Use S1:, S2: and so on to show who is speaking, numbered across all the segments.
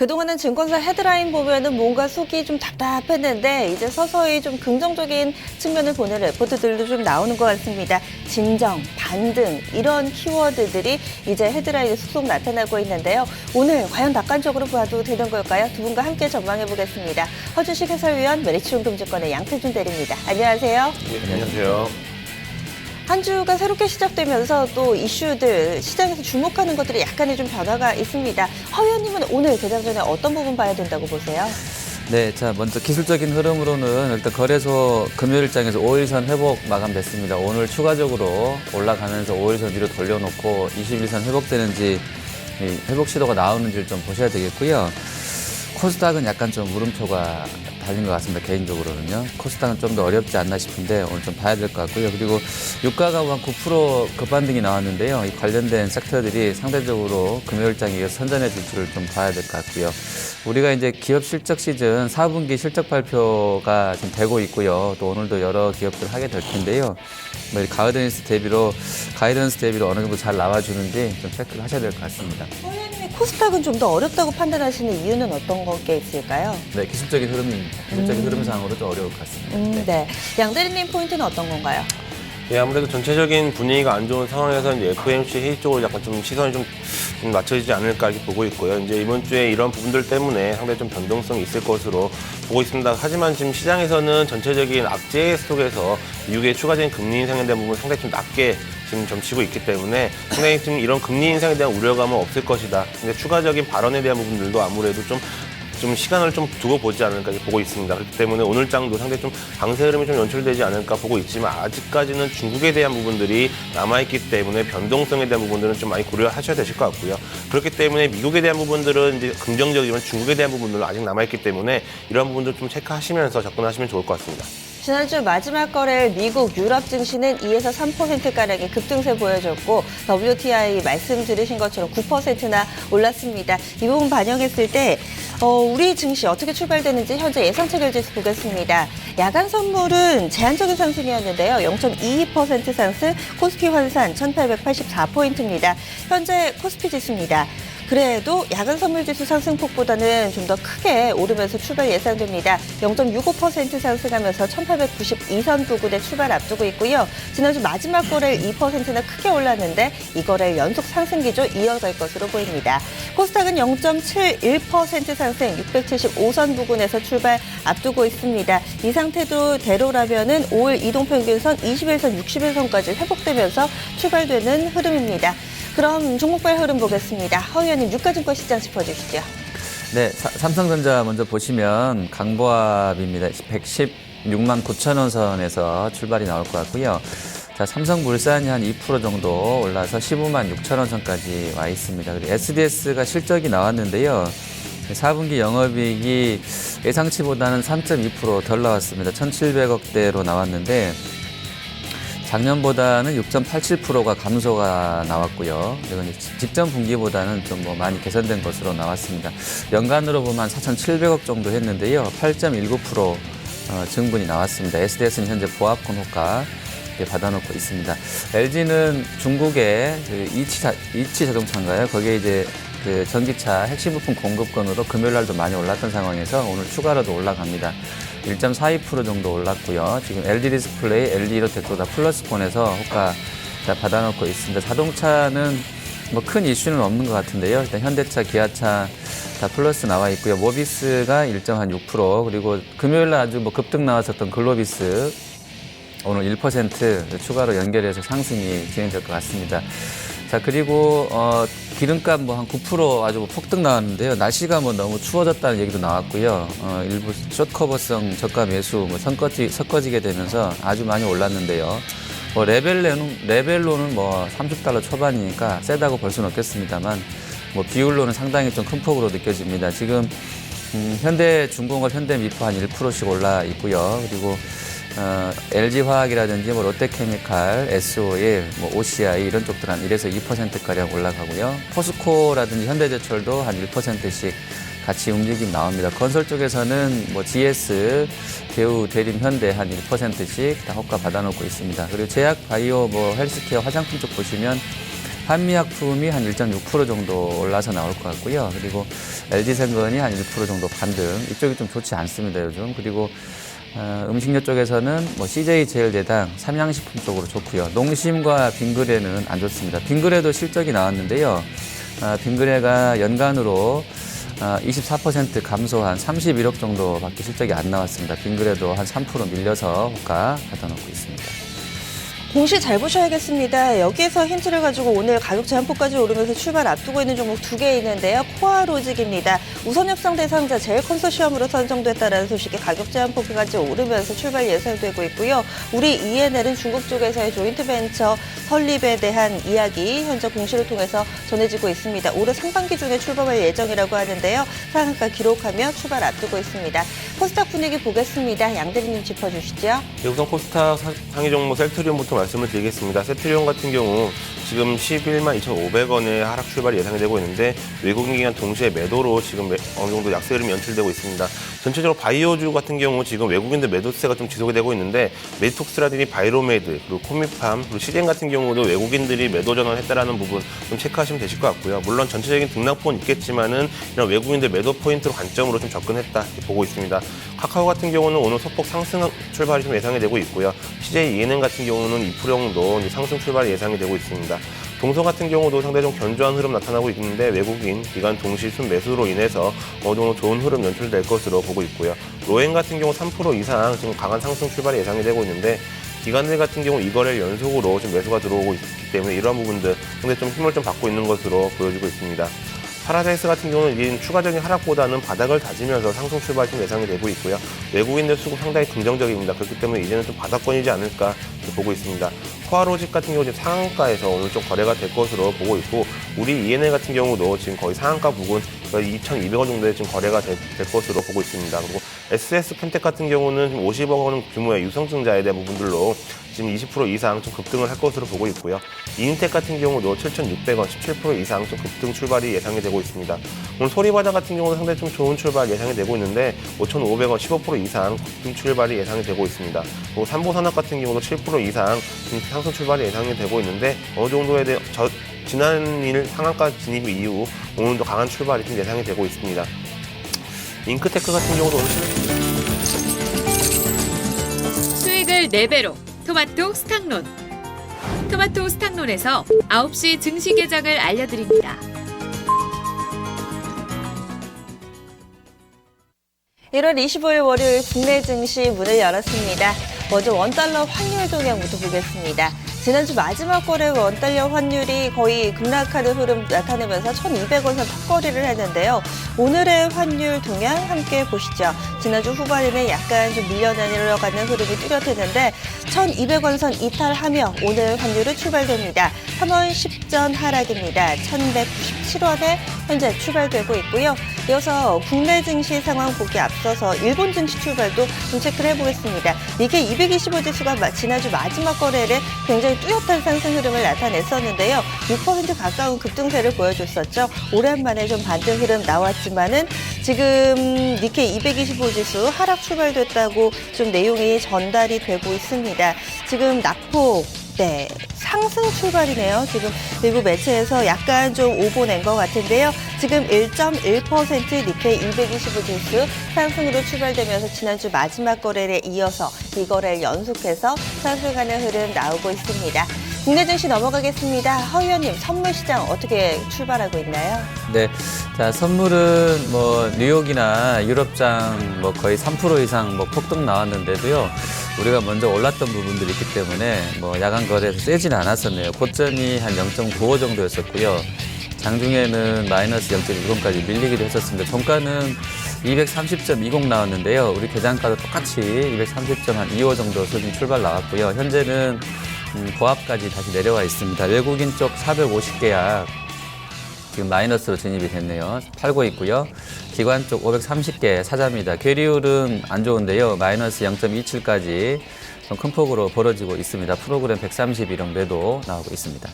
S1: 그동안은 증권사 헤드라인 보면은 뭔가 속이 좀 답답했는데 이제 서서히 좀 긍정적인 측면을 보는 레포트들도 좀 나오는 것 같습니다. 진정, 반등 이런 키워드들이 이제 헤드라인에 속속 나타나고 있는데요. 오늘 과연 낙관적으로 봐도 되는 걸까요? 두 분과 함께 전망해 보겠습니다. 허준식 해설위원, 메리츠증권의 양태준 대리입니다. 안녕하세요.
S2: 네, 안녕하세요.
S1: 한 주가 새롭게 시작되면서 또 이슈들, 시장에서 주목하는 것들이 약간의 좀 변화가 있습니다. 허 의원님은 오늘 개장 전에 어떤 부분 봐야 된다고 보세요?
S3: 네, 자 먼저 기술적인 흐름으로는 일단 거래소 금요일장에서 5일선 회복 마감됐습니다. 오늘 추가적으로 올라가면서 5일선 위로 돌려놓고 21선 회복되는지 회복 시도가 나오는지를 좀 보셔야 되겠고요. 코스닥은 약간 좀 물음표가 달린 것 같습니다. 개인적으로는요. 코스닥은 좀 더 어렵지 않나 싶은데 오늘 좀 봐야 될 것 같고요. 그리고 유가가 한 9% 급반등이 나왔는데요. 이 관련된 섹터들이 상대적으로 금요일장에 이어서 선전해질 줄을 좀 봐야 될 것 같고요. 우리가 이제 기업 실적 시즌 4분기 실적 발표가 지금 되고 있고요. 또 오늘도 여러 기업들 하게 될 텐데요. 뭐 가이던스 대비로 어느 정도 잘 나와주는지 좀 체크를 하셔야 될 것 같습니다.
S1: 코스닥은 좀 더 어렵다고 판단하시는 이유는 어떤 게 있을까요?
S3: 네, 기술적인 흐름상으로 좀 어려울 것 같습니다.
S1: 네. 양 대리님 포인트는 어떤 건가요?
S2: 네, 아무래도 전체적인 분위기가 안 좋은 상황에서 이제 FOMC 회의 쪽으로 약간 좀 시선이 좀 맞춰지지 않을까 이렇게 보고 있고요. 이제 이번 주에 이런 부분들 때문에 상당히 좀 변동성이 있을 것으로 보고 있습니다. 하지만 지금 시장에서는 전체적인 악재 속에서 미국의 추가적인 금리 인상에 대한 부분 상당히 좀 낮게 지금 점치고 있기 때문에 상당히 지금 이런 금리 인상에 대한 우려감은 없을 것이다. 근데 추가적인 발언에 대한 부분들도 아무래도 좀 시간을 좀 두고 보지 않을까 보고 있습니다. 그렇기 때문에 오늘 장도 상당히 좀 강세 흐름이 좀 연출되지 않을까 보고 있지만 아직까지는 중국에 대한 부분들이 남아있기 때문에 변동성에 대한 부분들은 좀 많이 고려하셔야 되실 것 같고요. 그렇기 때문에 미국에 대한 부분들은 이제 긍정적이지만 중국에 대한 부분들은 아직 남아있기 때문에 이런 부분들 좀 체크하시면서 접근하시면 좋을 것 같습니다.
S1: 지난주 마지막 거래일 미국, 유럽 증시는 2에서 3%가량의 급등세 보여줬고 WTI 말씀 들으신 것처럼 9%나 올랐습니다. 이 부분 반영했을 때 우리 증시 어떻게 출발되는지 현재 예상체결 지수 보겠습니다. 야간 선물은 제한적인 상승이었는데요. 0.22% 상승, 코스피 환산 1884포인트입니다. 현재 코스피 지수입니다. 그래도 야간 선물 지수 상승폭보다는 좀 더 크게 오르면서 출발 예상됩니다. 0.65% 상승하면서 1892선 부근에 출발 앞두고 있고요. 지난주 마지막 거래일 2%나 크게 올랐는데 이 거래일 연속 상승 기조 이어갈 것으로 보입니다. 코스닥은 0.71% 상승 675선 부근에서 출발 앞두고 있습니다. 이 상태도 대로라면은 5일 이동평균선 21선, 61선까지 회복되면서 출발되는 흐름입니다. 그럼 종목별 흐름 보겠습니다. 허 의원님, 유가증권 시장 짚어주시죠.
S3: 네, 삼성전자 먼저 보시면 강보합입니다. 116만 9천 원 선에서 출발이 나올 것 같고요. 자, 삼성물산이 한 2% 정도 올라서 15만 6천 원 선까지 와 있습니다. 그리고 SDS가 실적이 나왔는데요. 4분기 영업이익이 예상치보다는 3.2% 덜 나왔습니다. 1,700억대로 나왔는데 작년보다는 6.87%가 감소가 나왔고요. 이건 직전 분기보다는 좀 많이 개선된 것으로 나왔습니다. 연간으로 보면 4,700억 정도 했는데요. 8.19% 증분이 나왔습니다. SDS는 현재 보합권 호가 받아놓고 있습니다. LG는 중국의 이치 자동차인가요? 거기에 이제 그 전기차 핵심 부품 공급권으로 금요일 날도 많이 올랐던 상황에서 오늘 추가로도 올라갑니다. 1.42% 정도 올랐고요. 지금 LG 디스플레이, LG 이로텍도 다 플러스권에서 호가 다 받아놓고 있습니다. 자동차는 큰 이슈는 없는 것 같은데요. 일단 현대차, 기아차 다 플러스 나와 있고요. 모비스가 1.6%, 그리고 금요일 날 아주 급등 나왔었던 글로비스 오늘 1% 추가로 연결해서 상승이 진행될 것 같습니다. 자, 그리고 기름값 한 9% 아주 폭등 나왔는데요. 날씨가 너무 추워졌다는 얘기도 나왔고요. 일부 숏커버성 저가 매수 섞어지게 되면서 아주 많이 올랐는데요. 레벨로는 30달러 초반이니까 세다고 볼 수는 없겠습니다만 비율로는 상당히 좀 큰 폭으로 느껴집니다. 지금 현대중공업, 현대미포 한 1%씩 올라 있고요. 그리고 LG화학이라든지 롯데케미칼, SO일, OCI 이런 쪽들 한 1에서 2%가량 올라가고요. 포스코라든지 현대제철도 한 1%씩 같이 움직임 나옵니다. 건설 쪽에서는 GS, 대우, 대림, 현대 한 1%씩 다 호가 받아놓고 있습니다. 그리고 제약, 바이오, 헬스케어, 화장품 쪽 보시면 한미약품이 한 1.6% 정도 올라서 나올 것 같고요. 그리고 LG생건이 한 1% 정도 반등. 이쪽이 좀 좋지 않습니다, 요즘. 그리고 음식료 쪽에서는 뭐 CJ제일제당, 삼양식품 쪽으로 좋고요. 농심과 빙그레는 안 좋습니다. 빙그레도 실적이 나왔는데요. 빙그레가 연간으로 24% 감소한 31억 정도밖에 실적이 안 나왔습니다. 빙그레도 한 3% 밀려서 호가 받아놓고 있습니다.
S1: 공시 잘 보셔야겠습니다. 여기에서 힌트를 가지고 오늘 가격 제한폭까지 오르면서 출발 앞두고 있는 종목 2개 있는데요. 코아로직입니다. 우선 협상 대상자 제일 컨소시엄으로 선정됐다는 소식에 가격 제한폭까지 오르면서 출발 예상되고 있고요. 우리 ENL은 중국 쪽에서의 조인트 벤처 설립에 대한 이야기 현재 공시를 통해서 전해지고 있습니다. 올해 상반기 중에 출범할 예정이라고 하는데요. 상한가 기록하며 출발 앞두고 있습니다. 코스닥 분위기 보겠습니다. 양 대리님 짚어주시죠.
S2: 네, 우선 코스닥 상위 종목 셀트리온부터 말씀을 드리겠습니다. 셀트리온 같은 경우 지금 11만 2,500원의 하락 출발이 예상이 되고 있는데 외국인 기관 동시에 매도로 지금 어느 정도 약세 흐름이 연출되고 있습니다. 전체적으로 바이오주 같은 경우 지금 외국인들 매도세가 좀 지속이 되고 있는데 메디톡스라든지 바이로메드 그리고 코미팜 그리고 시젠 같은 경우도 외국인들이 매도 전환했다라는 부분 좀 체크하시면 되실 것 같고요. 물론 전체적인 등락폭은 있겠지만은 이런 외국인들 매도 포인트로 관점으로 좀 접근했다 이렇게 보고 있습니다. 카카오 같은 경우는 오늘 소폭 상승 출발이 좀 예상이 되고 있고요. CJ ENM 같은 경우는 2% 정도 상승 출발이 예상이 되고 있습니다. 동서 같은 경우도 상당히 좀 견조한 흐름 나타나고 있는데 외국인 기관 동시 순매수로 인해서 어느 정도 좋은 흐름 연출될 것으로 보고 있고요. 로엔 같은 경우 3% 이상 지금 강한 상승 출발이 예상이 되고 있는데 기관들 같은 경우 이거를 연속으로 좀 매수가 들어오고 있기 때문에 이러한 부분들 상당히 좀 힘을 좀 받고 있는 것으로 보여지고 있습니다. 파라다이스 같은 경우는 이제 추가적인 하락보다는 바닥을 다지면서 상승 출발이 좀 예상이 되고 있고요. 외국인들 수급 상당히 긍정적입니다. 그렇기 때문에 이제는 좀 바닥권이지 않을까 보고 있습니다. 코아로직 같은 경우 지금 상한가에서 오늘 좀 거래가 될 것으로 보고 있고 우리 ENL 같은 경우도 지금 거의 상한가 부근 2,200원 정도에 지금 거래가 될 것으로 보고 있습니다. 그리고 SS 캠텍 같은 경우는 지금 50억 원 규모의 유성증자에 대한 부분들로 지금 20% 이상 좀 급등을 할 것으로 보고 있고요. 이인텍 같은 경우도 7,600원, 17% 이상 좀 급등 출발이 예상이 되고 있습니다. 오늘 소리바다 같은 경우는 상당히 좀 좋은 출발 예상이 되고 있는데 5,500원, 15% 이상 급등 출발이 예상이 되고 있습니다. 그리고 삼보산업 같은 경우도 7% 이상 상승 출발이 예상이 되고 있는데 어느 정도에 대해 지난일 상한가 진입 이후 오늘도 강한 출발이 좀 예상이 되고 있습니다. 잉크테크 같은 경우도 오늘
S4: 수익을 4배로 토마토 스탁론. 토마토 스탁론에서 9시 증시 개장을 알려드립니다.
S1: 1월 25일 월요일 국내 증시 문을 열었습니다. 먼저 원달러 환율 동향부터 보겠습니다. 지난주 마지막 거래 원달러 환율이 거의 급락하는 흐름 나타내면서 1,200원 선 턱걸이를 했는데요. 오늘의 환율 동향 함께 보시죠. 지난주 후반에는 약간 좀 밀려내려가는 흐름이 뚜렷했는데 1,200원 선 이탈하며 오늘 환율은 출발됩니다. 3원 10전 하락입니다. 1,197원에 현재 출발되고 있고요. 이어서 국내 증시 상황 보기 앞서서 일본 증시 출발도 좀 체크를 해보겠습니다. 니케이 225 지수가 지난주 마지막 거래를 굉장히 뚜렷한 상승 흐름을 나타냈었는데요. 6% 가까운 급등세를 보여줬었죠. 오랜만에 좀 반등 흐름 나왔지만은 지금 니케이 225 지수 하락 출발됐다고 좀 내용이 전달이 되고 있습니다. 지금 낙폭 상승 출발이네요. 지금 일부 매체에서 약간 좀 오보 낸 것 같은데요. 지금 1.1% 니케이 225 지수 상승으로 출발되면서 지난주 마지막 거래에 이어서 이 거래를 연속해서 상승하는 흐름 나오고 있습니다. 국내 증시 넘어가겠습니다. 허 의원님, 선물 시장 어떻게 출발하고 있나요?
S3: 네, 자 선물은 뭐 뉴욕이나 유럽장 뭐 거의 3% 이상 뭐 폭등 나왔는데도요. 우리가 먼저 올랐던 부분들이 있기 때문에 뭐 야간 거래에서 세지는 않았었네요. 고점이 한 0.95 정도였었고요. 장중에는 마이너스 0.20까지 밀리기도 했었습니다. 종가는 230.20 나왔는데요. 우리 계장가도 똑같이 230.25 정도 수준 출발 나왔고요. 현재는 고압까지 다시 내려와 있습니다. 외국인 쪽 450계약 지금 마이너스로 진입이 됐네요. 팔고 있고요. 기관 쪽 530개 사자입니다. 괴리율은 안 좋은데요. 마이너스 0.27까지 좀 큰 폭으로 벌어지고 있습니다. 프로그램 131억 매도 나오고 있습니다.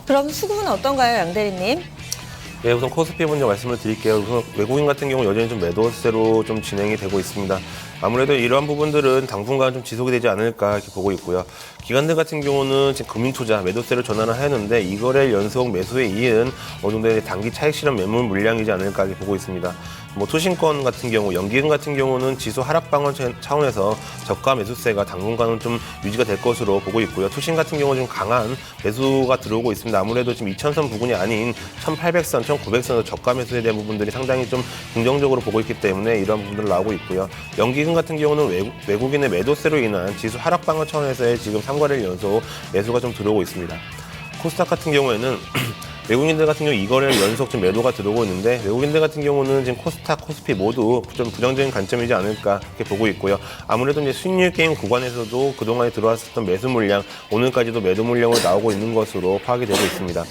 S1: 그럼 수급은 어떤가요, 양 대리님?
S2: 예, 우선 코스피 먼저 말씀을 드릴게요. 우선 외국인 같은 경우 여전히 좀 매도세로 좀 진행이 되고 있습니다. 아무래도 이러한 부분들은 당분간 좀 지속이 되지 않을까 이렇게 보고 있고요. 기관들 같은 경우는 지금 금융투자 매도세를 전환을 하였는데 이거를 연속 매수에 이은 어느 정도의 단기 차익 실현 매물 물량이지 않을까 이렇게 보고 있습니다. 뭐 투신권 같은 경우, 연기금 같은 경우는 지수 하락 방어 차원에서 저가 매수세가 당분간은 좀 유지가 될 것으로 보고 있고요. 투신 같은 경우는 좀 강한 매수가 들어오고 있습니다. 아무래도 지금 2000선 부근이 아닌 1800선, 1900선에서 저가 매수에 대한 부분들이 상당히 좀 긍정적으로 보고 있기 때문에 이런 부분들 나오고 있고요. 연기금 같은 경우는 외국인의 매도세로 인한 지수 하락 방어 차원에서의 지금 3거래일 연속 매수가 좀 들어오고 있습니다. 코스닥 같은 경우에는 외국인들 같은 경우 이거를 연속 좀 매도가 들어오고 있는데 외국인들 같은 경우는 지금 코스닥, 코스피 모두 좀 부정적인 관점이지 않을까 이렇게 보고 있고요. 아무래도 이제 수익률 게임 구간에서도 그동안에 들어왔었던 매수 물량, 오늘까지도 매도 물량으로 나오고 있는 것으로 파악이 되고 있습니다.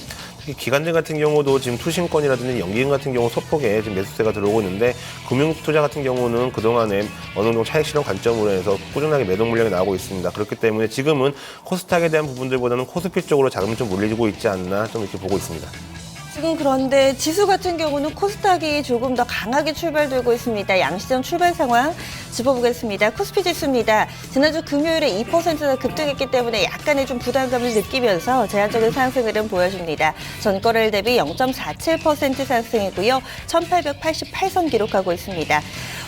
S2: 기관들 같은 경우도 지금 투신권이라든지 연기금 같은 경우 소폭에 지금 매수세가 들어오고 있는데 금융투자 같은 경우는 그동안에 어느 정도 차익 실현 관점으로 해서 꾸준하게 매도 물량이 나오고 있습니다. 그렇기 때문에 지금은 코스닥에 대한 부분들보다는 코스피 쪽으로 자금이 좀 몰리고 있지 않나 좀 이렇게 보고 있습니다.
S1: 지금 그런데 지수 같은 경우는 코스닥이 조금 더 강하게 출발되고 있습니다. 양시장 출발 상황 짚어보겠습니다. 코스피 지수입니다. 지난주 금요일에 2%나 급등했기 때문에 약간의 좀 부담감을 느끼면서 제한적인 상승 흐름 보여줍니다. 전거래일 대비 0.47% 상승이고요. 1888선 기록하고 있습니다.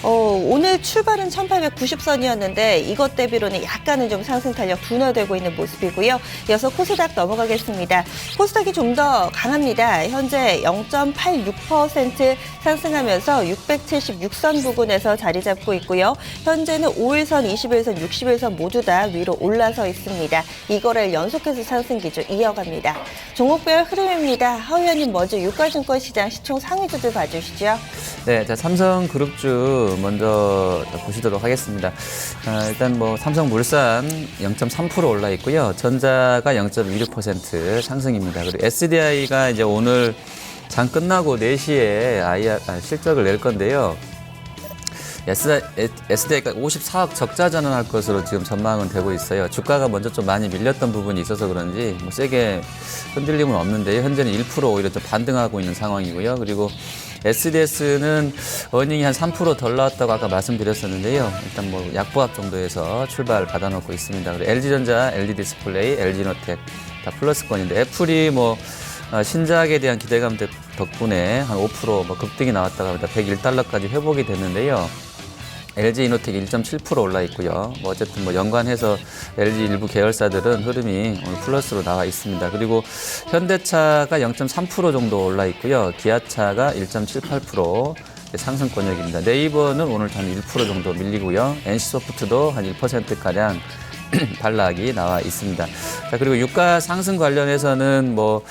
S1: 오늘 출발은 1890선이었는데 이것 대비로는 약간은 좀 상승 탄력 둔화되고 있는 모습이고요. 이어서 코스닥 넘어가겠습니다. 코스닥이 좀 더 강합니다. 현재 0.86% 상승하면서 676선 부근에서 자리 잡고 있고요. 현재는 5일선, 21선, 61선 모두 다 위로 올라서 있습니다. 이거를 연속해서 상승 기조 이어갑니다. 종목별 흐름입니다. 하우 의원님 먼저 유가증권 시장 시총 상위주들 봐주시죠.
S3: 네, 자, 삼성그룹주 먼저 보시도록 하겠습니다. 일단 뭐 삼성물산 0.3% 올라 있고요. 전자가 0.26% 상승입니다. 그리고 SDI가 이제 오늘 장 끝나고 4시에 실적을 낼 건데요. SDI가 54억 적자 전환할 것으로 지금 전망은 되고 있어요. 주가가 먼저 좀 많이 밀렸던 부분이 있어서 그런지 뭐 세게 흔들림은 없는데요. 현재는 1% 오히려 좀 반등하고 있는 상황이고요. 그리고 SDS는 어닝이 한 3% 덜 나왔다고 아까 말씀드렸었는데요. 일단 뭐 약보합 정도에서 출발 받아놓고 있습니다. 그리고 LG전자, LG디스플레이, LG노텍 다 플러스권인데 애플이 뭐 신작에 대한 기대감 덕분에 한 5% 뭐 급등이 나왔다가 101달러까지 회복이 됐는데요. LG 이노텍 1.7% 올라 있고요. 뭐 어쨌든 뭐 연관해서 LG 일부 계열사들은 흐름이 오늘 플러스로 나와 있습니다. 그리고 현대차가 0.3% 정도 올라 있고요. 기아차가 1.78% 상승권역입니다. 네이버는 오늘 한 1% 정도 밀리고요. NC소프트도 한 1%가량 반락이 나와 있습니다. 자, 그리고 유가 상승 관련해서는 뭐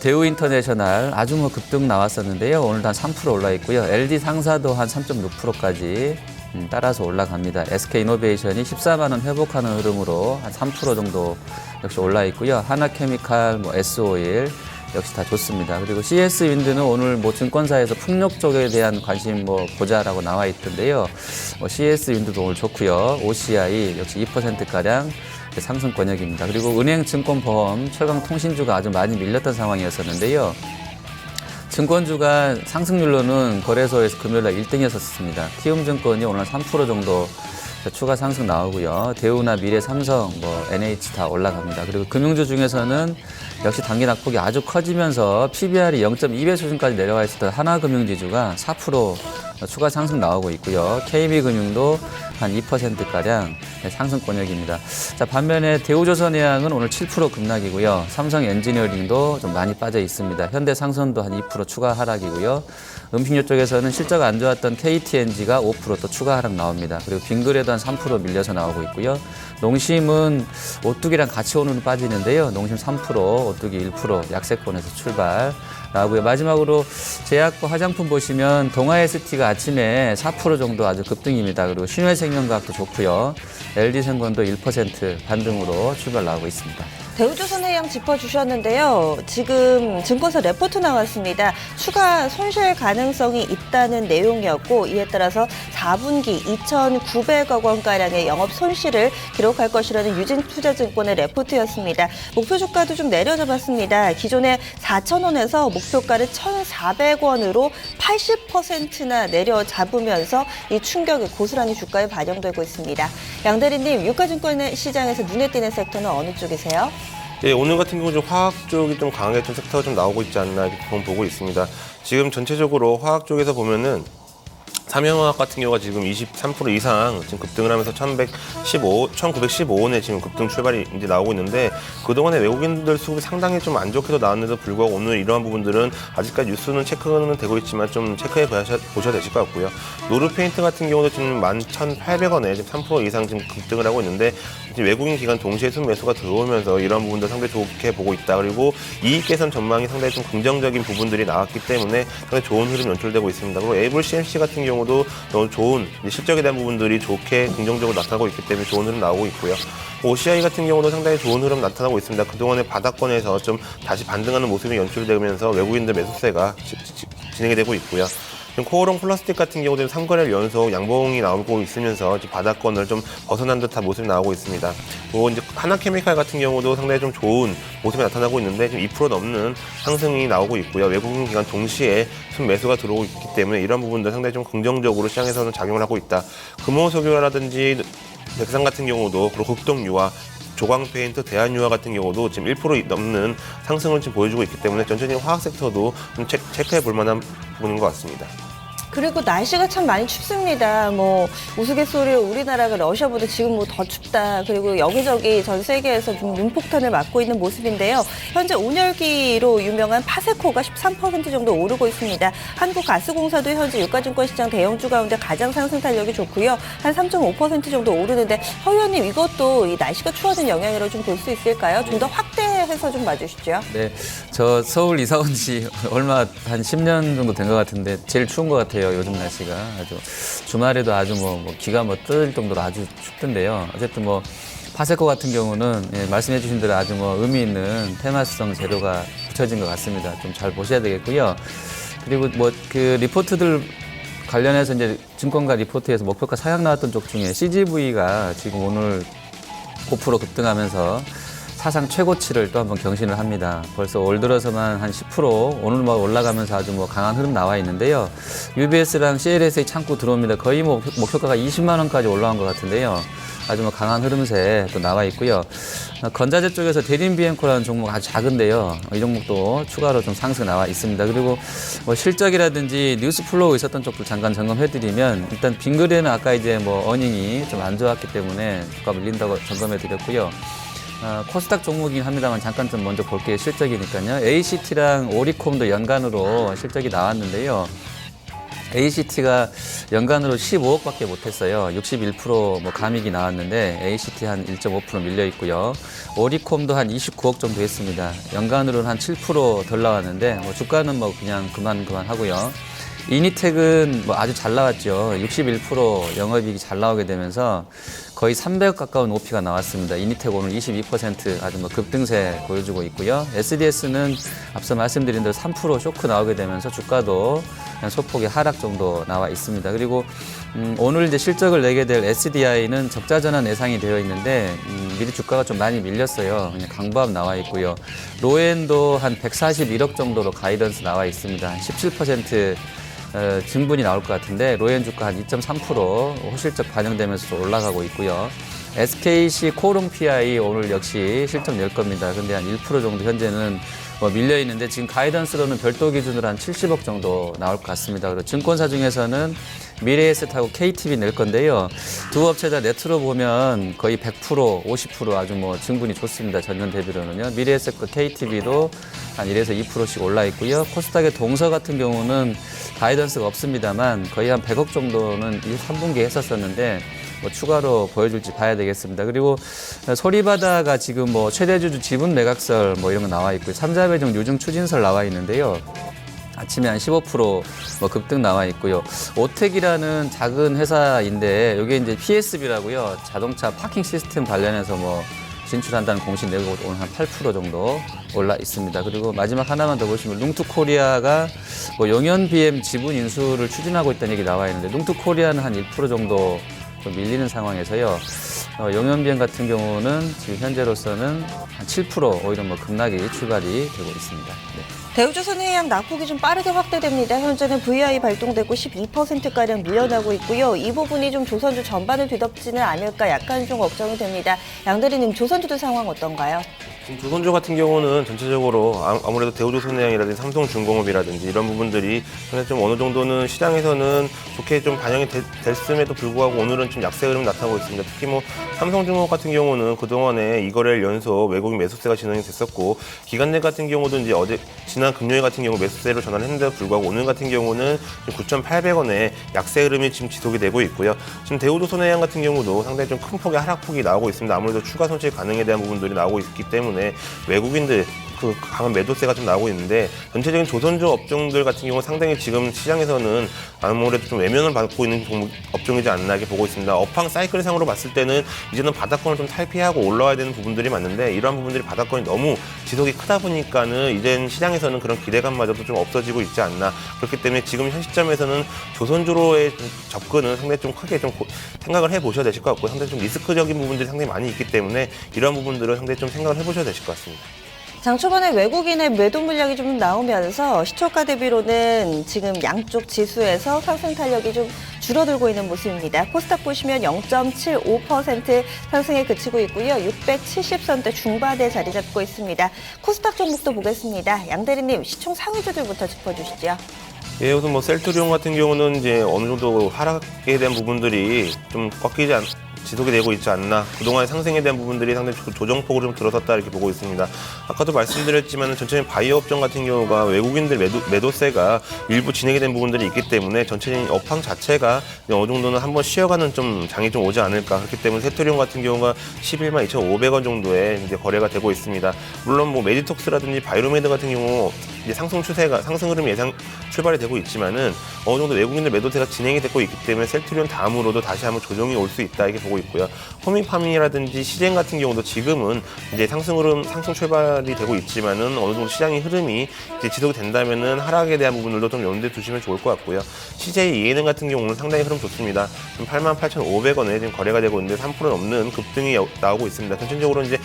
S3: 대우인터내셔널 아주 뭐 급등 나왔었는데요. 오늘도 한 3% 올라 있고요. LG 상사도 한 3.6%까지 따라서 올라갑니다. SK이노베이션이 14만 원 회복하는 흐름으로 한 3% 정도 역시 올라 있고요. 하나케미칼, 뭐 S오일 역시 다 좋습니다. 그리고 CS윈드는 오늘 뭐 증권사에서 풍력 쪽에 대한 관심 뭐 보자라고 나와 있던데요. CS윈드도 오늘 좋고요. OCI 역시 2%가량 상승권역입니다. 그리고 은행, 증권, 보험, 철강, 통신주가 아주 많이 밀렸던 상황이었었는데요. 증권주가 상승률로는 거래소에서 금요일날 1등이었었습니다. 키움증권이 오늘 3% 정도 추가 상승 나오고요. 대우나 미래, 삼성, 뭐 NH 다 올라갑니다. 그리고 금융주 중에서는 역시 단기 낙폭이 아주 커지면서 PBR이 0.2배 수준까지 내려와 있었던 하나금융지주가 4% 추가 상승 나오고 있고요. KB금융도 한 2%가량 상승권역입니다. 자, 반면에 대우조선해양은 오늘 7% 급락이고요. 삼성엔지니어링도 좀 많이 빠져 있습니다. 현대상선도 한 2% 추가 하락이고요. 음식료 쪽에서는 실적 안 좋았던 KTNG가 5% 또 추가 하락 나옵니다. 그리고 빙그레도 한 3% 밀려서 나오고 있고요. 농심은 오뚜기랑 같이 오늘 빠지는데요. 농심 3%, 오뚜기 1%, 약세권에서 출발 나오고요. 마지막으로 제약과 화장품 보시면 동아ST가 아침에 4% 정도 아주 급등입니다. 그리고 신회생명과학도 좋고요. LG생건도 1% 반등으로 출발 나오고 있습니다.
S1: 대우조선해양 짚어주셨는데요. 지금 증권사 레포트 나왔습니다. 추가 손실 가능성이 있다는 내용이었고 이에 따라서 4분기 2,900억 원가량의 영업 손실을 기록할 것이라는 유진투자증권의 레포트였습니다. 목표 주가도 좀 내려잡았습니다. 기존에 4,000원에서 목표가를 1,400원으로 80%나 내려잡으면서 이 충격이 고스란히 주가에 반영되고 있습니다. 양 대리님, 유가증권 시장에서 눈에 띄는 섹터는 어느 쪽이세요?
S2: 예, 오늘 같은 경우 좀 화학 쪽이 좀 강하게 좀 섹터가 좀 나오고 있지 않나 이렇게 보고 있습니다. 지금 전체적으로 화학 쪽에서 보면은 삼양화학 같은 경우가 지금 23% 이상 지금 급등을 하면서 1915원에 지금 급등 출발이 이제 나오고 있는데 그동안에 외국인들 수급이 상당히 좀 안 좋게도 나왔는데도 불구하고 오늘 이러한 부분들은 아직까지 뉴스는 체크는 되고 있지만 좀 체크해 보셔야 되실 것 같고요. 노르페인트 같은 경우도 지금 11,800원에 지금 3% 이상 지금 급등을 하고 있는데 지금 외국인 기관 동시에 순매수가 들어오면서 이런 부분들 상당히 좋게 보고 있다. 그리고 이익 개선 전망이 상당히 좀 긍정적인 부분들이 나왔기 때문에 상당히 좋은 흐름이 연출되고 있습니다. 그리고 에이블 CMC 같은 경우도 너무 좋은 실적에 대한 부분들이 좋게 긍정적으로 나타나고 있기 때문에 좋은 흐름 나오고 있고요. OCI 같은 경우도 상당히 좋은 흐름 나타나고 있습니다. 그동안에 바닥권에서 좀 다시 반등하는 모습이 연출되면서 외국인들 매수세가 진행이 되고 있고요. 코오롱 플라스틱 같은 경우도 3거래일 연속 양봉이 나오고 있으면서 바닥권을 좀 벗어난 듯한 모습이 나오고 있습니다. 그리고 이제 하나케미칼 같은 경우도 상당히 좀 좋은 모습이 나타나고 있는데 지금 2% 넘는 상승이 나오고 있고요. 외국인 기관 동시에 순매수가 들어오고 있기 때문에 이런 부분들 상당히 좀 긍정적으로 시장에서는 작용을 하고 있다. 금호석유라든지 백상 같은 경우도 그리고 극동유화 조광페인트, 대한유화 같은 경우도 지금 1% 넘는 상승을 지금 보여주고 있기 때문에 전체적인 화학 섹터도 좀 체크해 볼 만한 부분인 것 같습니다.
S1: 그리고 날씨가 참 많이 춥습니다. 뭐 우스갯소리로 우리나라가 러시아보다 지금 뭐 더 춥다. 그리고 여기저기 전 세계에서 좀 눈폭탄을 맞고 있는 모습인데요. 현재 온열기로 유명한 파세코가 13% 정도 오르고 있습니다. 한국가스공사도 현재 유가증권 시장 대형주 가운데 가장 상승 탄력이 좋고요. 한 3.5% 정도 오르는데 허 의원님, 이것도 이 날씨가 추워진 영향으로 좀 볼 수 있을까요? 좀 더 확대해서 좀 봐주시죠.
S3: 네, 저 서울 이사 온 지 얼마 한 10년 정도 된 것 같은데 제일 추운 것 같아요. 요즘 날씨가 아주 주말에도 아주 뭐 기가 뜰 정도로 아주 춥던데요. 어쨌든 뭐 파세코 같은 경우는 말씀해주신 대로 아주 의미 있는 테마성 재료가 붙여진 것 같습니다. 좀 잘 보셔야 되겠고요. 그리고 그 리포트들 관련해서 이제 증권가 리포트에서 목표가 상향 나왔던 쪽 중에 CGV가 지금 오늘 5% 급등하면서 사상 최고치를 또 한번 경신을 합니다. 벌써 올 들어서만 한 10% 오늘 올라가면서 아주 강한 흐름 나와 있는데요. UBS랑 CLSA 창구 들어옵니다. 거의 목표가가 20만 원까지 올라온 것 같은데요. 아주 강한 흐름세 또 나와 있고요. 건자재 쪽에서 대림비엔코라는 종목 아주 작은데요. 이 종목도 추가로 좀 상승 나와 있습니다. 그리고 실적이라든지 뉴스 플로우 있었던 쪽도 잠깐 점검해드리면 일단 빙그레는 아까 이제 어닝이 좀 안 좋았기 때문에 주가 밀린다고 점검해드렸고요. 코스닥 종목이긴 합니다만 잠깐 좀 먼저 볼게요. 실적이니까요. ACT랑 오리콤도 연간으로 실적이 나왔는데요. ACT가 연간으로 15억밖에 못했어요. 61% 감익이 나왔는데 ACT 한 1.5% 밀려 있고요. 오리콤도 한 29억 정도 했습니다. 연간으로는 한 7% 덜 나왔는데 주가는 그냥 그만 하고요. 이니텍은 아주 잘 나왔죠. 61% 영업이익이 잘 나오게 되면서 거의 300억 가까운 OP가 나왔습니다. 이니텍 오늘 22% 아주 급등세 보여주고 있고요. SDS는 앞서 말씀드린 대로 3% 쇼크 나오게 되면서 주가도 그냥 소폭의 하락 정도 나와 있습니다. 그리고 오늘 이제 실적을 내게 될 SDI는 적자 전환 예상이 되어 있는데 미리 주가가 좀 많이 밀렸어요. 그냥 강보합 나와 있고요. 로엔도 한 141억 정도로 가이던스 나와 있습니다. 한 17% 증분이 나올 것 같은데 로엔 주가 한 2.3% 호실적 반영되면서 좀 올라가고 있고요. SKC 코오롱 PI 오늘 역시 실적 낼 겁니다. 근데 한 1% 정도 현재는 밀려 있는데 지금 가이던스로는 별도 기준으로 한 70억 정도 나올 것 같습니다. 그리고 증권사 중에서는 미래에셋하고 KTB 낼 건데요. 두 업체 다 네트로 보면 거의 100%, 50% 아주 증분이 좋습니다. 전년 대비로는요. 미래에셋과 KTB도 한 1에서 2%씩 올라 있고요. 코스닥의 동서 같은 경우는 가이던스가 없습니다만 거의 한 100억 정도는 3분기에 했었었는데 추가로 보여줄지 봐야 되겠습니다. 그리고 소리바다가 지금 최대주주 지분 매각설 이런 거 나와 있고요. 삼자배정 유증 추진설 나와 있는데요. 아침에 한 15% 급등 나와 있고요. 오텍이라는 작은 회사인데 이게 이제 PSB라고요. 자동차 파킹 시스템 관련해서 진출한다는 공식 내고 오늘 한 8% 정도 올라 있습니다. 그리고 마지막 하나만 더 보시면 룽투코리아가 뭐 용연 BM 지분 인수를 추진하고 있다는 얘기 나와 있는데 룽투코리아는 한 1% 정도 좀 밀리는 상황에서요. 용연 BM 같은 경우는 지금 현재로서는 한 7% 오히려 뭐 급락이 출발이 되고 있습니다. 네.
S1: 대우조선해양 낙폭이 좀 빠르게 확대됩니다. 현재는 VI 발동되고 12%가량 밀려나고 있고요. 이 부분이 좀 조선주 전반을 뒤덮지는 않을까 약간 좀 걱정이 됩니다. 양 대리님, 조선주들 상황 어떤가요?
S2: 지금 조선주 같은 경우는 전체적으로 아무래도 대우조선해양이라든지 삼성중공업이라든지 이런 부분들이 좀 어느 정도는 시장에서는 좋게 좀 반영이 됐음에도 불구하고 오늘은 좀 약세 흐름이 나타나고 있습니다. 특히 뭐 삼성중공업 같은 경우는 그동안에 이거래일 연속 외국인 매수세가 진행이 됐었고 기관내 같은 경우도 이제 지난 금요일 같은 경우 매수세로 전환했는데도 불구하고 오늘 같은 경우는 9,800원의 약세 흐름이 지금 지속이 되고 있고요. 지금 대우조선해양 같은 경우도 상당히 좀 큰 폭의 하락폭이 나오고 있습니다. 아무래도 추가 손실 가능에 대한 부분들이 나오고 있기 때문에 외국인들 그 강한 매도세가 좀 나오고 있는데 전체적인 조선주 업종들 같은 경우 상당히 지금 시장에서는 아무래도 좀 외면을 받고 있는 업종이지 않나 이렇게 보고 있습니다. 업황 사이클 상으로 봤을 때는 이제는 바닥권을 좀 탈피하고 올라와야 되는 부분들이 많은데 이러한 부분들이 바닥권이 너무 지속이 크다 보니까는 이젠 시장에서는 그런 기대감마저도 좀 없어지고 있지 않나. 그렇기 때문에 지금 현 시점에서는 조선주로의 접근은 상당히 좀 크게 좀 생각을 해보셔야 되실 것 같고 상당히 좀 리스크적인 부분들이 상당히 많이 있기 때문에 이러한 부분들은 상당히 좀 생각을 해보셔야 되실 것 같습니다.
S1: 장 초반에 외국인의 매도 물량이 좀 나오면서 시초가 대비로는 지금 양쪽 지수에서 상승 탄력이 좀 줄어들고 있는 모습입니다. 코스닥 보시면 0.75% 상승에 그치고 있고요. 670선대 중반에 자리 잡고 있습니다. 코스닥 종목도 보겠습니다. 양 대리님, 시총 상위주들부터 짚어주시죠.
S2: 예, 우선 뭐 셀트리온 같은 경우는 이제 어느 정도 하락에 대한 부분들이 좀 꺾이지 지속이 되고 있지 않나. 그동안 상승에 대한 부분들이 상당히 조정폭으로 좀 들어섰다 이렇게 보고 있습니다. 아까도 말씀드렸지만 전체적인 바이오 업종 같은 경우가 외국인들 매도세가 일부 진행이 된 부분들이 있기 때문에 전체적인 업황 자체가 어느 정도는 한번 쉬어가는 좀 장이 좀 오지 않을까. 그렇기 때문에 셀트리온 같은 경우가 11만 2,500원 정도에 이제 거래가 되고 있습니다. 물론 뭐 메디톡스라든지 바이로메드 같은 경우 이제 상승 흐름이 출발이 되고 있지만은 어느 정도 외국인들 매도세가 진행이 되고 있기 때문에 셀트리온 다음으로도 다시 한번 조정이 올 수 있다 이렇게 보고 있고요. 호미팜이라든지 시젠 같은 경우도 지금은 이제 상승 출발이 되고 있지만은 어느 정도 시장의 흐름이 이제 지속이 된다면은 하락에 대한 부분들도 좀 염두에 두시면 좋을 것 같고요. CJ ENM 같은 경우는 상당히 흐름 좋습니다. 88,500원에 지금 거래가 되고 있는데 3% 넘는 급등이 나오고 있습니다. 전체적으로 이제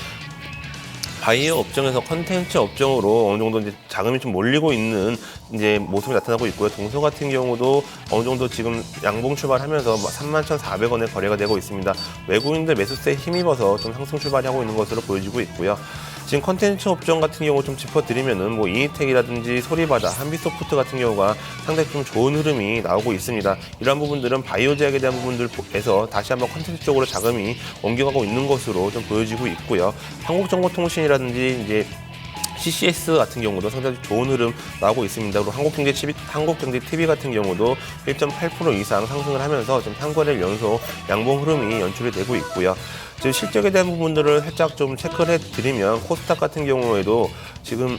S2: 바이오 업종에서 컨텐츠 업종으로 어느 정도 이제 자금이 좀 몰리고 있는 이제 모습이 나타나고 있고요. 동서 같은 경우도 어느 정도 지금 양봉 출발하면서 31,400원에 거래가 되고 있습니다. 외국인들 매수세에 힘입어서 좀 상승 출발하고 있는 것으로 보여지고 있고요. 지금 컨텐츠 업종 같은 경우 좀 짚어드리면은 뭐 이니텍이라든지 소리바다, 한비소프트 같은 경우가 상당히 좀 좋은 흐름이 나오고 있습니다. 이러한 부분들은 바이오 제약에 대한 부분들에서 다시 한번 컨텐츠 쪽으로 자금이 옮겨가고 있는 것으로 좀 보여지고 있고요. 한국정보통신이라든지 이제 CCS 같은 경우도 상당히 좋은 흐름 나오고 있습니다. 그리고 한국경제TV 같은 경우도 1.8% 이상 상승을 하면서 좀 3거래일 연속 양봉 흐름이 연출이 되고 있고요. 지금 실적에 대한 부분들을 살짝 좀 체크를 해드리면 코스닥 같은 경우에도 지금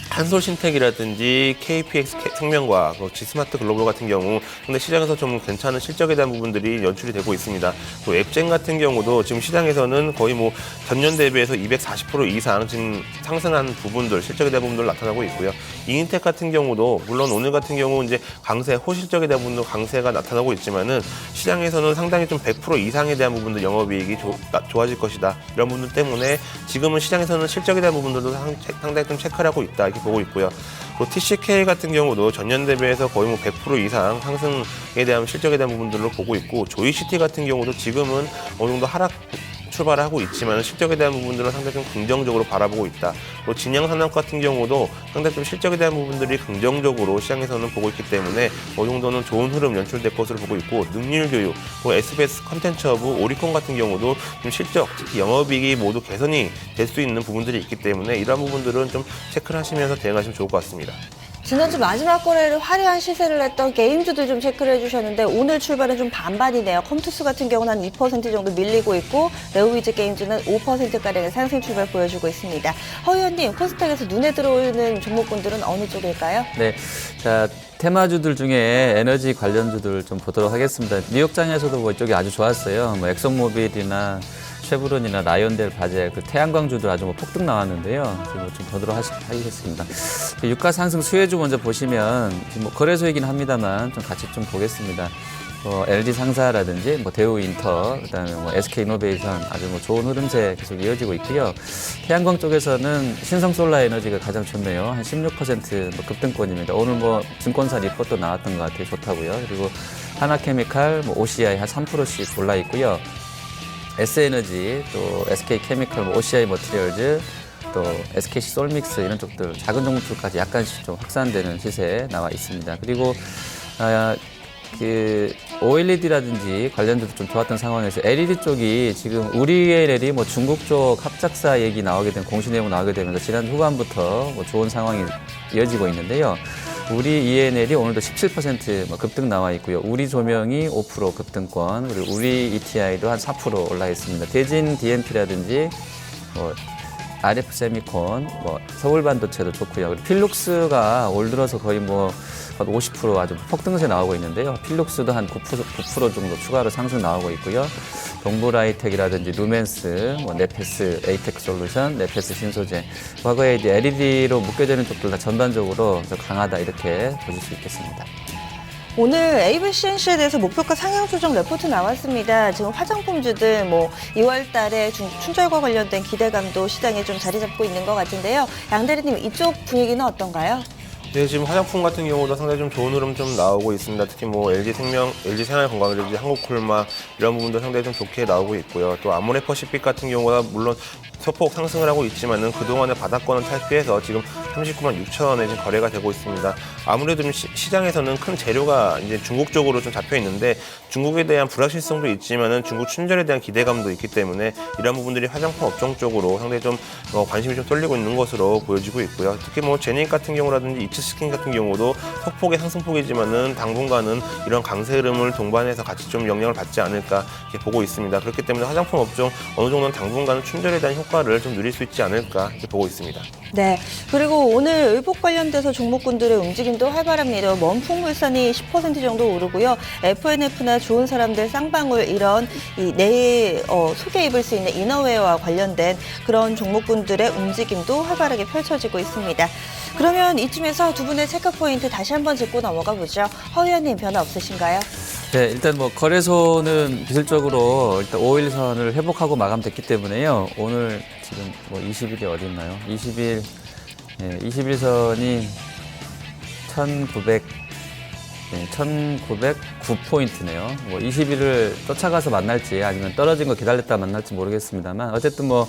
S2: 한솔신텍이라든지 KPX 생명과학, G스마트 글로벌 같은 경우 근데 시장에서 좀 괜찮은 실적에 대한 부분들이 연출이 되고 있습니다. 또 앱젠 같은 경우도 지금 시장에서는 거의 뭐 전년 대비해서 240% 이상 지금 상승한 부분들, 실적에 대한 부분들 나타나고 있고요. 이인텍 같은 경우도 물론 오늘 같은 경우 이제 호실적에 대한 부분도 강세가 나타나고 있지만은 시장에서는 상당히 좀 100% 이상에 대한 부분들 영업이익이 좋아질 것이다. 이런 부분들 때문에 지금은 시장에서는 실적에 대한 부분들도 상당히 좀 체크를 하고 있다. 이렇게 보고 있고요. 또 TCK 같은 경우도 전년 대비해서 거의 뭐 100% 이상 상승에 대한 실적에 대한 부분들로 보고 있고 조이시티 같은 경우도 지금은 어느 정도 하락 출발을 하고 있지만 실적에 대한 부분들은 상당히 좀 긍정적으로 바라보고 있다. 또 진양산업 같은 경우도 상당히 좀 실적에 대한 부분들이 긍정적으로 시장에서는 보고 있기 때문에 어느 정도는 좋은 흐름 연출될 것으로 보고 있고 능률교육, 또 SBS 컨텐츠허브, 오리콘 같은 경우도 좀 실적, 특히 영업이익이 모두 개선이 될 수 있는 부분들이 있기 때문에 이러한 부분들은 좀 체크를 하시면서 대응하시면 좋을 것 같습니다.
S1: 지난주 마지막 거래를 화려한 시세를 냈던 게임주들 좀 체크를 해주셨는데 오늘 출발은 좀 반반이네요. 컴투스 같은 경우는 한 2% 정도 밀리고 있고 레오위즈 게임주는 5%가량의 상승 출발 보여주고 있습니다. 허 의원님, 코스닥에서 눈에 들어오는 종목군들은 어느 쪽일까요?
S3: 네, 자 테마주들 중에 에너지 관련주들 좀 보도록 하겠습니다. 뉴욕장에서도 뭐 이쪽이 아주 좋았어요. 뭐 엑슨모빌이나 쉐브론이나 라이온델, 바젤, 그 태양광주도 아주 뭐 폭등 나왔는데요. 좀 보도록 하겠습니다. 유가 상승 수혜주 먼저 보시면 지금 뭐 거래소이긴 합니다만 좀 같이 좀 보겠습니다. LG 상사라든지 뭐 대우인터, 그다음에 뭐 SK이노베이션 아주 뭐 좋은 흐름세 계속 이어지고 있고요. 태양광 쪽에서는 신성솔라에너지가 가장 좋네요. 한 16% 뭐 급등권입니다. 오늘 뭐 증권사 리포트 나왔던 것 같아요. 좋다고요. 그리고 하나케미칼, 뭐 OCI 한 3%씩 올라 있고요. S에너지, 또 SK케미칼, 뭐 OCI 머티리얼즈, 또 SKC 솔믹스 이런 쪽들 작은 종목들까지 약간씩 좀 확산되는 시세에 나와 있습니다. 그리고 그 OLED라든지 관련돼서 좀 좋았던 상황에서 LED 쪽이 지금 우리 ENL이 뭐 중국 쪽 합작사 얘기 나오게 된 공시 내용 나오게 되면서 지난 후반부터 뭐 좋은 상황이 이어지고 있는데요. 우리 ENL이 오늘도 17% 뭐 급등 나와 있고요. 우리 조명이 5% 급등권, 그리고 우리 ETI도 한 4% 올라 있습니다. 대진 DNP라든지 뭐 RF 세미콘, 뭐 서울 반도체도 좋고요. 그리고 필룩스가 올 들어서 거의 뭐 50% 아주 폭등세 나오고 있는데요. 필룩스도 한 9% 정도 추가로 상승 나오고 있고요. 동부라이텍이라든지 루멘스, 뭐 네페스, 에이텍 솔루션, 네페스 신소재. 과거에 이제 LED로 묶여지는 쪽들 다 전반적으로 좀 강하다 이렇게 보실 수 있겠습니다.
S1: 오늘 ABCNC에 대해서 목표가 상향 조정 레포트 나왔습니다. 지금 화장품주들 뭐 2월 달에 춘절과 관련된 기대감도 시장에 좀 자리 잡고 있는 것 같은데요. 양 대리님, 이쪽 분위기는 어떤가요?
S2: 네, 지금 화장품 같은 경우도 상당히 좀 좋은 흐름 좀 나오고 있습니다. 특히 뭐 LG생명, LG생활건강이라든지 한국콜마 이런 부분도 상당히 좀 좋게 나오고 있고요. 또 아모레퍼시픽 같은 경우가 물론 소폭 상승을 하고 있지만은 그동안의 바닥권을 탈피해서 지금 39만 6천 원에 지금 거래가 되고 있습니다. 아무래도 좀 시장에서는 큰 재료가 이제 중국 쪽으로 좀 잡혀 있는데 중국에 대한 불확실성도 있지만은 중국 춘절에 대한 기대감도 있기 때문에 이런 부분들이 화장품 업종 쪽으로 상당히 좀 관심이 좀 쏠리고 있는 것으로 보여지고 있고요. 특히 뭐 제닉 같은 경우라든지 이츠스킨 같은 경우도 소폭의 상승폭이지만은 당분간은 이런 강세 흐름을 동반해서 같이 좀 영향을 받지 않을까 이렇게 보고 있습니다. 그렇기 때문에 화장품 업종 어느 정도는 당분간은 춘절에 대한 효과를 좀 누릴 수 있지 않을까 이렇게 보고 있습니다.
S1: 네. 그리고 오늘 의복 관련돼서 종목군들의 움직임도 활발합니다. 원풍물산이 10% 정도 오르고요. FNF나 좋은 사람들, 쌍방울 이런 내일 속에 입을 수 있는 이너웨어와 관련된 그런 종목군들의 움직임도 활발하게 펼쳐지고 있습니다. 그러면 이쯤에서 두 분의 체크 포인트 다시 한번 짚고 넘어가 보죠. 허 의원님, 변화 없으신가요?
S3: 네, 일단 뭐 거래소는 기술적으로 일단 5일선을 회복하고 마감됐기 때문에요. 오늘 지금 뭐 20일이 어디 있나요? 21선이 1909포인트네요. 뭐 20일을 쫓아가서 만날지 아니면 떨어진 거 기다렸다 만날지 모르겠습니다만 어쨌든 뭐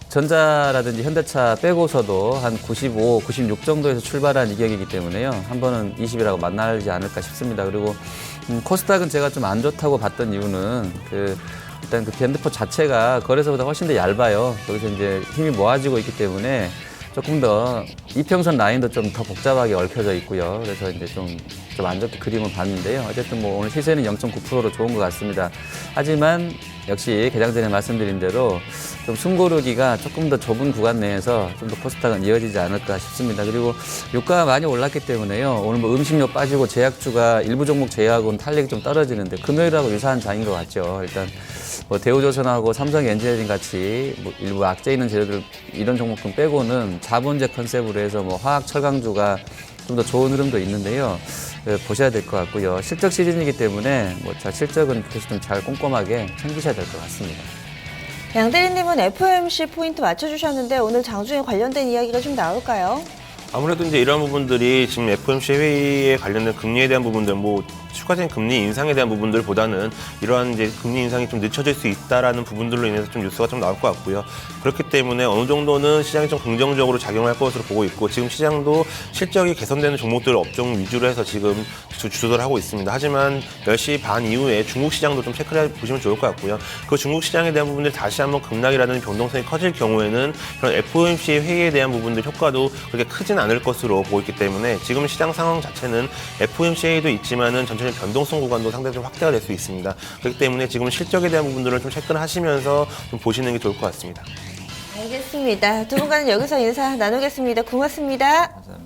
S3: 전자라든지 현대차 빼고서도 한 95, 96 정도에서 출발한 이격이기 때문에요. 한 번은 20이라고 만나지 않을까 싶습니다. 그리고 코스닥은 제가 좀 안 좋다고 봤던 이유는 일단 그 밴드포 자체가 거래소보다 훨씬 더 얇아요. 여기서 이제 힘이 모아지고 있기 때문에 조금 더 이평선 라인도 좀 더 복잡하게 얽혀져 있고요. 그래서 이제 좀 안 좋게 그림을 봤는데요. 어쨌든 뭐 오늘 시세는 0.9%로 좋은 것 같습니다. 하지만 역시 개장 전에 말씀드린 대로 좀 숨고르기가 조금 더 좁은 구간 내에서 좀 더 코스닥은 이어지지 않을까 싶습니다. 그리고 유가가 많이 올랐기 때문에요. 오늘 뭐 음식료 빠지고 제약주가 일부 종목 제약은 탄력이 좀 떨어지는데 금요일하고 유사한 장인 것 같죠. 일단 뭐 대우조선하고 삼성 엔지니어링 같이 뭐 일부 악재 있는 재료들 이런 종목군 빼고는 자본재 컨셉으로 해서 뭐 화학 철강주가 좀 더 좋은 흐름도 있는데요. 보셔야 될 것 같고요. 실적 시즌이기 때문에 뭐 실적은 계속 좀 잘 꼼꼼하게 챙기셔야 될 것 같습니다.
S1: 양 대리님은 FOMC 포인트 맞춰주셨는데 오늘 장중에 관련된 이야기가 좀 나올까요?
S2: 아무래도 이제 이런 부분들이 지금 FOMC 회의에 관련된 금리에 대한 부분들, 뭐 추가적인 금리 인상에 대한 부분들보다는 이러한 이제 금리 인상이 좀 늦춰질 수 있다라는 부분들로 인해서 좀 뉴스가 좀 나올 것 같고요. 그렇기 때문에 어느 정도는 시장이 좀 긍정적으로 작용할 것으로 보고 있고 지금 시장도 실적이 개선되는 종목들 업종 위주로 해서 지금 주도를 하고 있습니다. 하지만 10시 반 이후에 중국 시장도 좀 체크를 보시면 좋을 것 같고요. 그 중국 시장에 대한 부분들 다시 한번 급락이라는 변동성이 커질 경우에는 그런 FOMC 회의에 대한 부분들 효과도 그렇게 크진 않을 것으로 보이기 때문에 지금 시장 상황 자체는 FOMC 회의도 있지만은 전체적인 변동성 구간도 상당히 좀 확대가 될 수 있습니다. 그렇기 때문에 지금 실적에 대한 부분들을 좀 체크를 하시면서 좀 보시는 게 좋을 것 같습니다.
S1: 알겠습니다. 두 분과는 여기서 인사 나누겠습니다. 고맙습니다.
S3: 감사합니다.